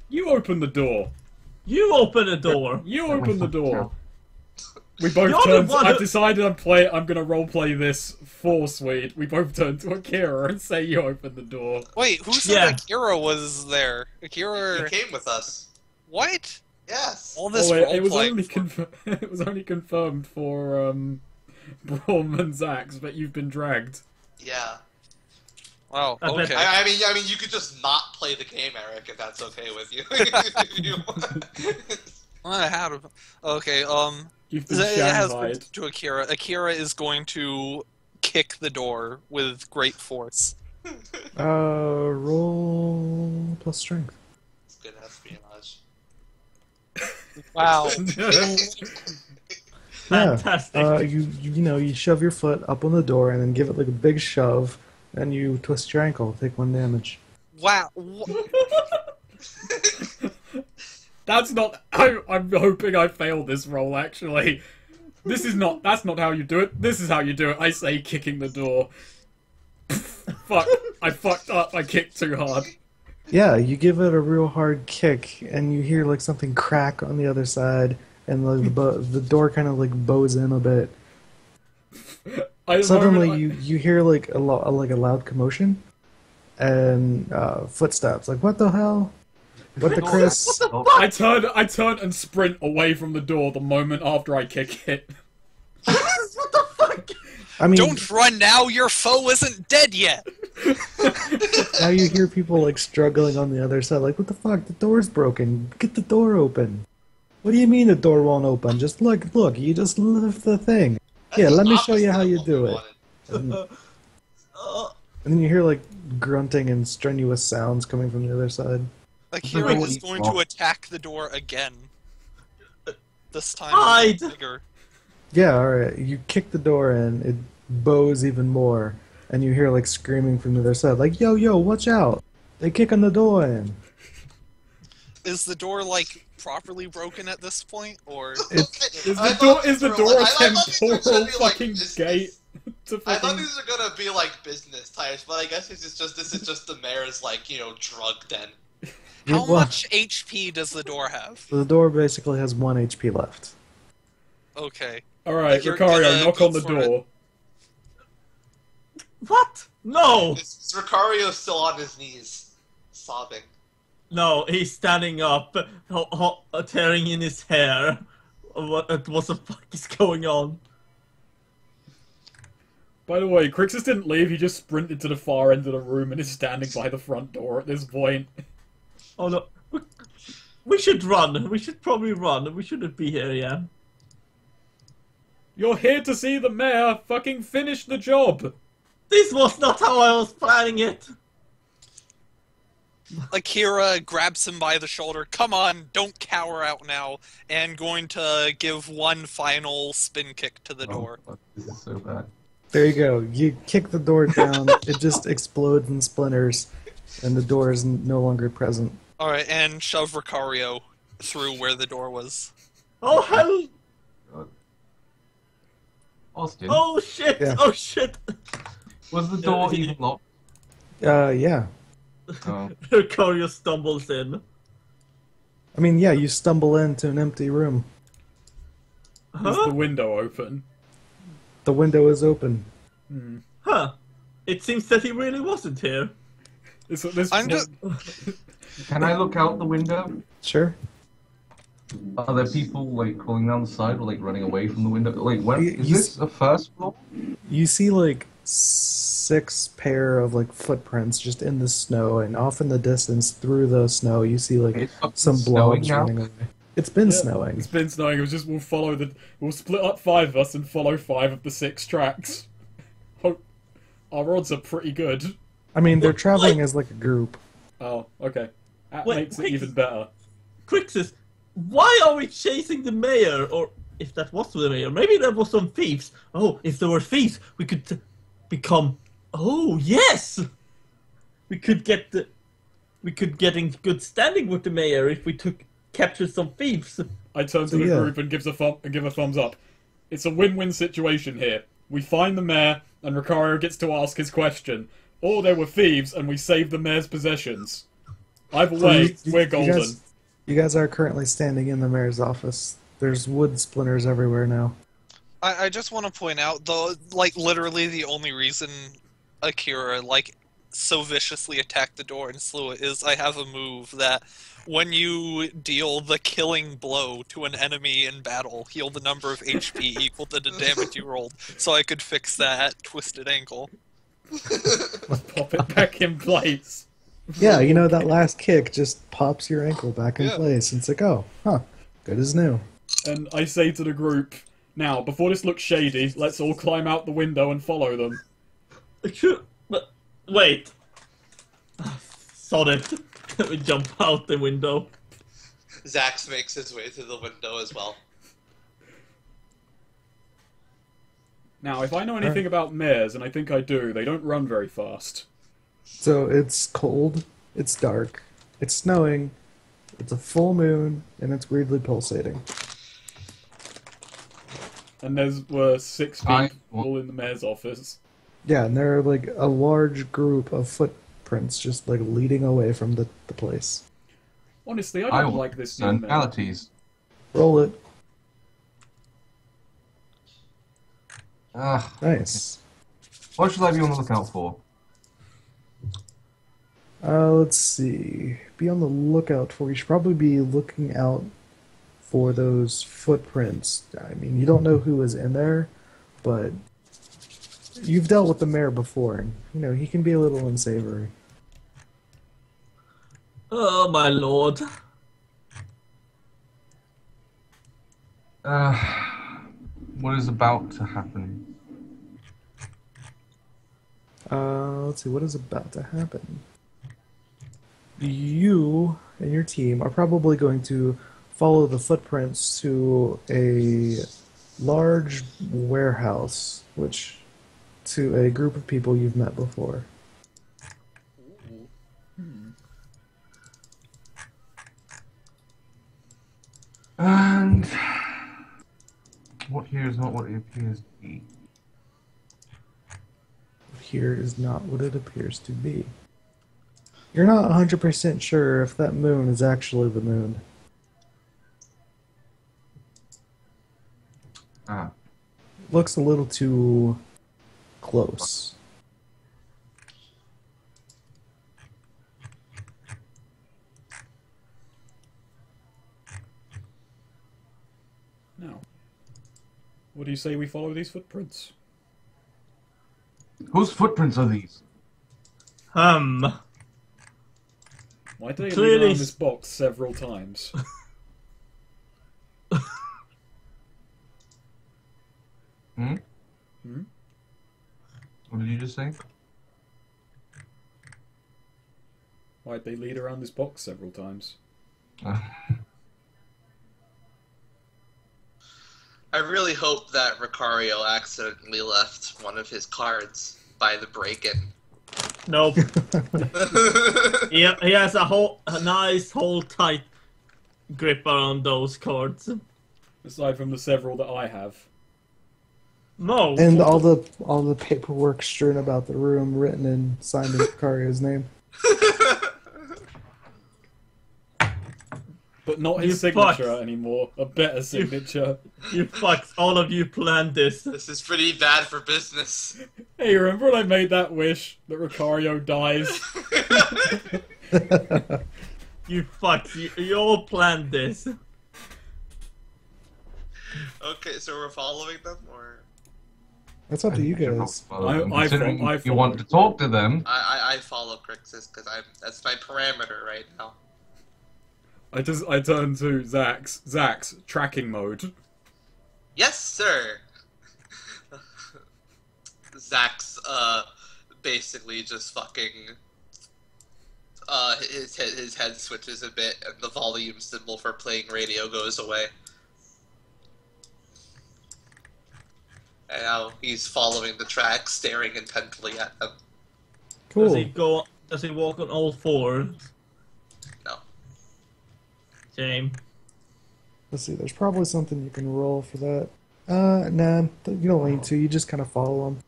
You open the door. You open the door. You open the door. We You're both the turned. one I've who- decided I'm gonna roleplay this for Sweed. We both turn to Akira and say you open the door. Wait, who said Yeah. Akira was there? Akira... He came with us. What? Yes. All this Oh wait, it was roleplay only for- it was only confirmed for Braum and Zax, but you've been dragged. Yeah. Wow, I bet- okay. I mean, you could just not play the game, Eric, if that's okay with you. I had a... Okay, You've been it has shanghaied. to Akira. Akira is going to kick the door with great force. Roll plus strength. It's good espionage. Wow. Fantastic. You shove your foot up on the door and then give it like a big shove, and you twist your ankle, take 1 damage. Wow. That's not. I'm hoping I failed this roll. Actually, that's not how you do it. This is how you do it. I say kicking the door. Fuck! I fucked up. I kicked too hard. Yeah, you give it a real hard kick, and you hear like something crack on the other side, and the door kind of like bows in a bit. Suddenly, you hear like a loud commotion, and footsteps. Like, what the hell? What the Chris? I turn and sprint away from the door the moment after I kick it. What the fuck? I mean, Don't run now, your foe isn't dead yet! now you hear people like struggling on the other side. Like, what the fuck? The door's broken. Get the door open. What do you mean the door won't open? Just look. You just lift the thing. That's Yeah, the let me show you opposite how of you what do we it. wanted. And then you hear like grunting and strenuous sounds coming from the other side. Akira Wait, is going to attack the door again. This time Hide. it's bigger. Yeah, alright. You kick the door in, it bows even more, and you hear like screaming from the other side, like, yo, watch out! They kicking the door in. Is the door, like, properly broken at this point, or... Is the I door thought is the these door were- a I thought these were temporal gonna be, like, fucking business. gate to I thought fucking? these were gonna be like business types, but I guess this is just the mayor's like, drug den. How Well, much HP does the door have? The door basically has 1 HP left. Okay. All right, Like, you're Ricario, gonna knock go on the for it. door. What? No! Is Ricario still on his knees, sobbing? No, he's standing up, tearing in his hair. What the fuck is going on? By the way, Crixus didn't leave. He just sprinted to the far end of the room and is standing by the front door at this point. Oh no. We should run. We should probably run. We shouldn't be here, yeah. You're here to see the mayor fucking finish the job. This was not how I was planning it. Akira grabs him by the shoulder. Come on, don't cower out now. And going to give one final spin kick to the door. Oh, fuck, this is so bad. There you go. You kick the door down, it just explodes in splinters, and the door is no longer present. Alright, and shove Ricario through where the door was. Oh hell! God. Austin, Oh shit! Yeah. Oh shit! was the door even locked? Yeah. Oh. Ricario stumbles in. I mean, yeah, you stumble into an empty room. Is Huh? the window open? The window is open. Huh. It seems that he really wasn't here. I'm just. Can I look out the window? Sure. Are there people like crawling down the side or like running away from the window? Like, what You- is you this a first floor? You see like 6 pair of like footprints just in the snow, and off in the distance through the snow, you see like It's fucking some snowing blobs now? running away. It's been Yeah, snowing. It's been snowing. We'll split up 5 of us and follow 5 of the 6 tracks. Hope our odds are pretty good. I mean, they're traveling as like a group. Oh, okay. That Wait, makes it wait. even better. Crixus, why are we chasing the mayor? Or if that was the mayor, maybe there was some thieves. Oh, if there were thieves, we could become. Oh yes, we could get in good standing with the mayor if we captured some thieves. I turn to the group and give a thumbs up. It's a win-win situation here. We find the mayor, and Ricario gets to ask his question. Or there were thieves, and we save the mayor's possessions. Either way, we're golden. You guys are currently standing in the mayor's office. There's wood splinters everywhere now. I just want to point out, though, like, literally the only reason Akira, like, so viciously attacked the door and slew it is I have a move that when you deal the killing blow to an enemy in battle, heal the number of HP equal to the damage you rolled, so I could fix that twisted ankle. Pop it back in place. Yeah, you know, that last kick just pops your ankle back in Yeah. place. It's like, oh, huh, good as new. And I say to the group, now, before this looks shady, let's all climb out the window and follow them. But wait, sorry. Let me jump out the window. Zax makes his way to the window as well. Now, if I know anything about mares, and I think I do, they don't run very fast. So it's cold, it's dark, it's snowing, it's a full moon, and it's weirdly pulsating. And were 6 I- people in the mayor's office. Yeah, and there are like a large group of footprints just like leading away from the place. Honestly, I I don't want like this new mayor. personalities. Roll it. Ah, Nice. what should I be on the lookout for? Let's see. Be on the lookout for. You should probably be looking out for those footprints. I mean, you don't know who is in there, but you've dealt with the mayor before, and you know he can be a little unsavory. Oh my lord. What is about to happen? Let's see. What is about to happen? You and your team are probably going to follow the footprints to a large warehouse, to a group of people you've met before. And what here is not what it appears to be. Here is not what it appears to be. You're not 100% sure if that moon is actually the moon. Ah, Looks a little too close. Now, what do you say we follow these footprints? whose footprints are these? Why do they lead Clearly around this box several times? Hmm? Hmm? What did you just say? Why'd they lead around this box several times? I really hope that Ricario accidentally left one of his cards by the break-in. Nope. He has a nice, hold tight grip around those cards. Aside from the several that I have. No. And all the paperwork strewn about the room, written and signed in Ricario's name. But not You his signature fucks. anymore. A better signature. You fucks, all of you planned this. This is pretty bad for business. Hey, remember when I made that wish that Ricario dies? You fucks, you all planned this. Okay, so we're following them, or That's up to you guys. Considering I you want to talk to them. I follow Crixus because that's my parameter right now. I turn to Zax, tracking mode. Yes, sir. Zach's basically just fucking his head switches a bit and the volume symbol for playing radio goes away. And now he's following the track, staring intently at them. Cool. Does he walk on all fours? No. Shame. Let's see, there's probably something you can roll for that. Nah, you don't need to, you just kind of follow them.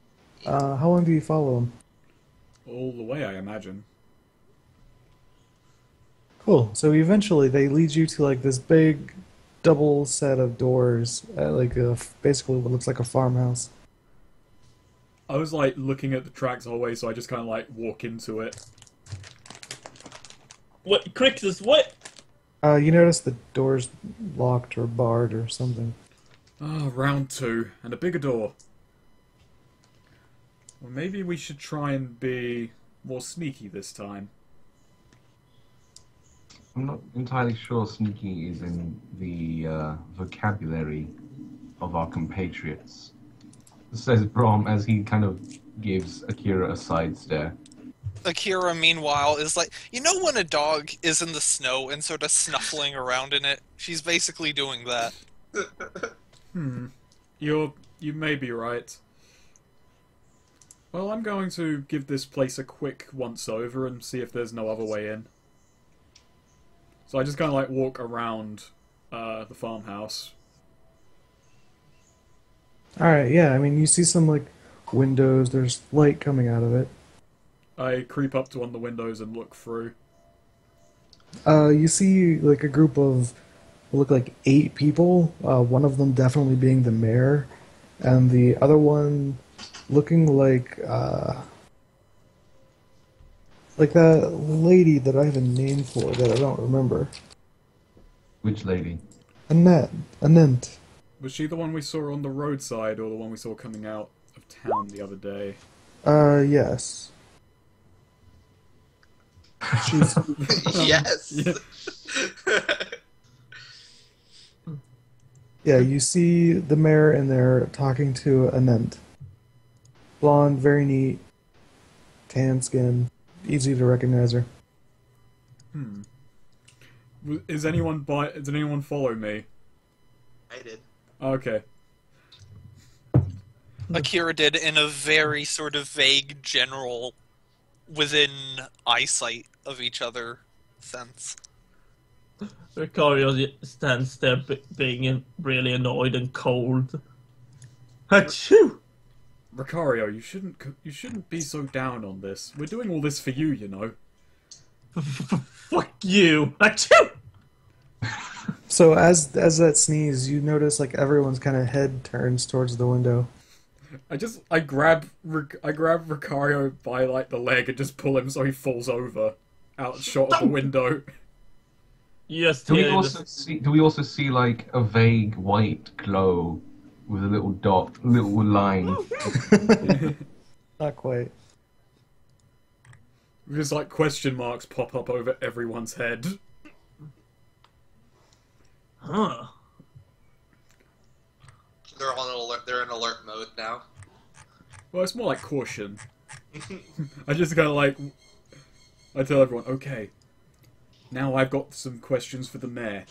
How long do you follow them? All the way, I imagine. Cool, so eventually they lead you to like this big double set of doors at like basically what looks like a farmhouse. I was like looking at the tracks the whole way, so I just kind of like walk into it. What, Crixus, what? You notice the door's locked or barred or something. Ah, round 2, and a bigger door. Well, maybe we should try and be more sneaky this time. I'm not entirely sure sneaky is in the vocabulary of our compatriots. Says Braum as he kind of gives Akira a side stare. Akira, meanwhile, is like, you know when a dog is in the snow and sort of snuffling around in it? She's basically doing that. You may be right. Well, I'm going to give this place a quick once-over and see if there's no other way in. So I just kind of like walk around the farmhouse. Alright, yeah, I mean, you see some like windows, there's light coming out of it. I creep up to one of the windows and look through. You see like a group of, look like 8 people, one of them definitely being the mayor, and the other one looking like that lady that I have a name for that I don't remember. Which lady? Annette. Was she the one we saw on the roadside, or the one we saw coming out of town the other day? Yes. She's Yes. Yeah. yeah, you see the mayor in there talking to Annette. Blonde, very neat, tan skin, easy to recognize her. Does anyone follow me? I did. Okay. Akira did in a very sort of vague, general, within eyesight of each other sense. Ricario stands there being really annoyed and cold. Achoo! Ricario, you shouldn't be so down on this. We're doing all this for you, you know. Fuck you! Achoo! So as that sneeze, you notice like everyone's kind of head turns towards the window. I grab Ricario by like the leg and just pull him so he falls over, out shot of the window. Yes, Do we also see like a vague white glow with a little dot, little line? Not quite. Just like question marks pop up over everyone's head. Huh. They're on alert. They're in alert mode now. Well, it's more like caution. I just kind of like, I tell everyone, okay, now I've got some questions for the mayor.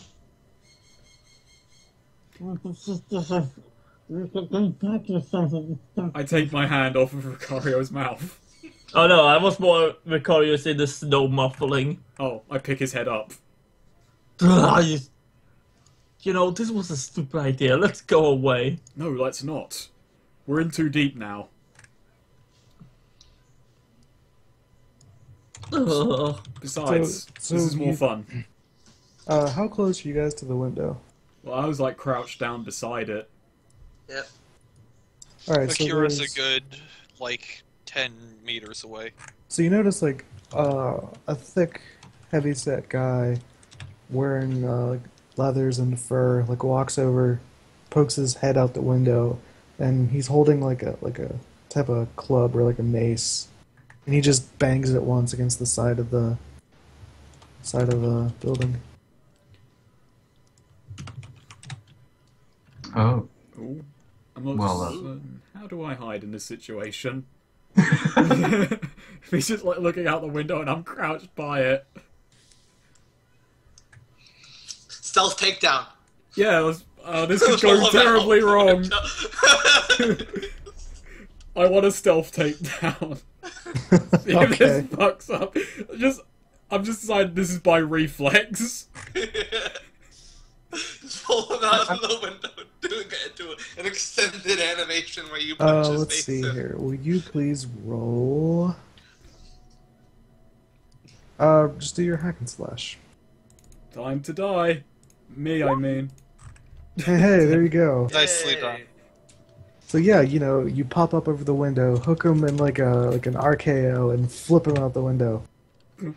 I take my hand off of Ricario's mouth. Oh no, I was more Ricario's in the snow muffling. Oh, I pick his head up. You know, this was a stupid idea. Let's go away. No, let's not. We're in too deep now. Ugh. Besides, So this is more you- fun. How close are you guys to the window? Well, I was like crouched down beside it. Yep. All right, so Akira's a there's- good, like, 10 meters away. So you notice like a thick, heavy-set guy wearing leathers and fur like walks over, pokes his head out the window, and he's holding like a type of club or like a mace, and he just bangs it once against the side of the building. Oh. Ooh. I'm not Well, certain. How do I hide in this situation? He's just like looking out the window and I'm crouched by it. Stealth takedown. Yeah, this could go terribly wrong. I want a stealth takedown. See if this fucks up. I'm just deciding this is by reflex. Just pull him out of the window and do an extended animation where you punch his Let's face see in. here. Will you please roll? Just do your hack and slash. Time to die. Me, I mean. Hey, there you go. Nicely Yay. done. So yeah, you pop up over the window, hook him in like an RKO, and flip him out the window.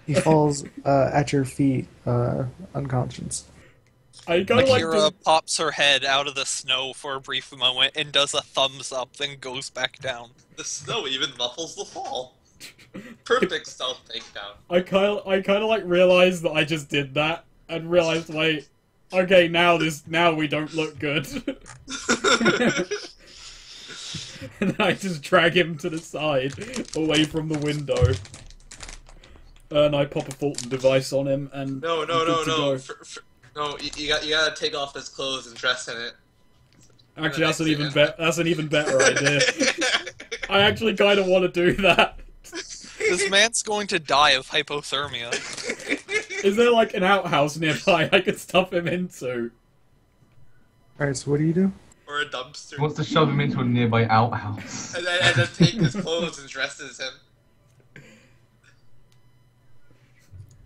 He falls at your feet, unconscious. I kind of like Akira to... pops her head out of the snow for a brief moment and does a thumbs up, then goes back down. The snow even muffles the fall. Perfect stealth takedown. I kind of like realized that I just did that and realized, wait, okay, now we don't look good. And I just drag him to the side, away from the window. And I pop a Fulton device on him, and No. I'm good to go. No, you gotta take off his clothes and dress in it. Actually, that's an even better idea. I actually kind of want to do that. This man's going to die of hypothermia. Is there like an outhouse nearby I could stuff him into? Alright, so what do you do? Or a dumpster. He wants to shove him into a nearby outhouse. And then take his clothes and dress as him.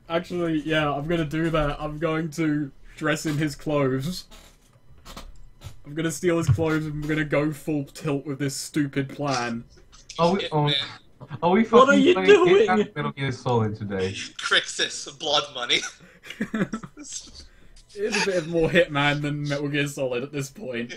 Actually, yeah, I'm gonna do that. I'm going to dress in his clothes. I'm gonna steal his clothes and I'm gonna go full tilt with this stupid plan. Are we fucking What are you playing doing? Hitman Metal Gear Solid today? Crixus, blood money. It's a bit more Hitman than Metal Gear Solid at this point.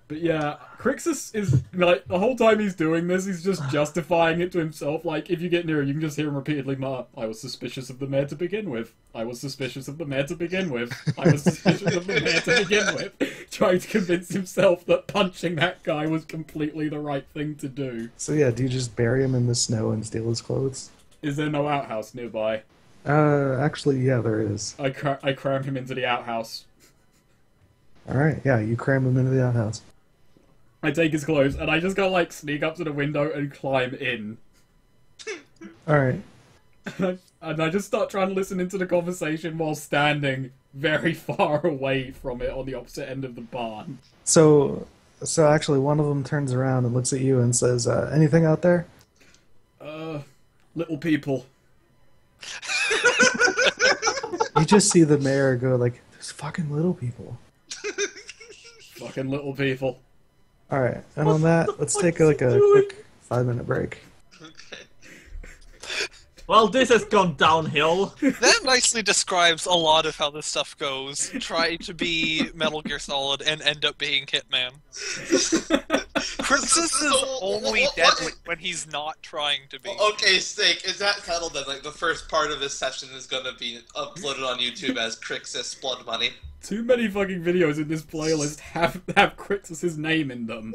But yeah, Crixus is, like, the whole time he's doing this, he's just justifying it to himself. Like, if you get near him, you can just hear him repeatedly, I was suspicious of the mayor to begin with. I was suspicious of the mayor to begin with. I was suspicious of the mayor to begin with. Trying to convince himself that punching that guy was completely the right thing to do. So yeah, do you just bury him in the snow and steal his clothes? Is there no outhouse nearby? Actually, yeah, there is. I cram him into the outhouse. Alright, yeah, you cram him into the outhouse. I take his clothes, and I just gotta, like, sneak up to the window and climb in. Alright. And I just start trying to listen into the conversation while standing very far away from it on the opposite end of the barn. So actually, one of them turns around and looks at you and says, anything out there? Little people. You just see the mayor go like, "There's fucking little people." Fucking little people. All right, and on that, let's take a quick 5-minute break. Okay. Well, this has gone downhill. That nicely describes a lot of how this stuff goes. Try to be Metal Gear Solid and end up being Hitman. Crixus is only deadly when he's not trying to be. Okay, Snake, is that settled then? Like, the first part of this session is gonna be uploaded on YouTube as Crixus Blood Money. Too many fucking videos in this playlist have Crixus' name in them.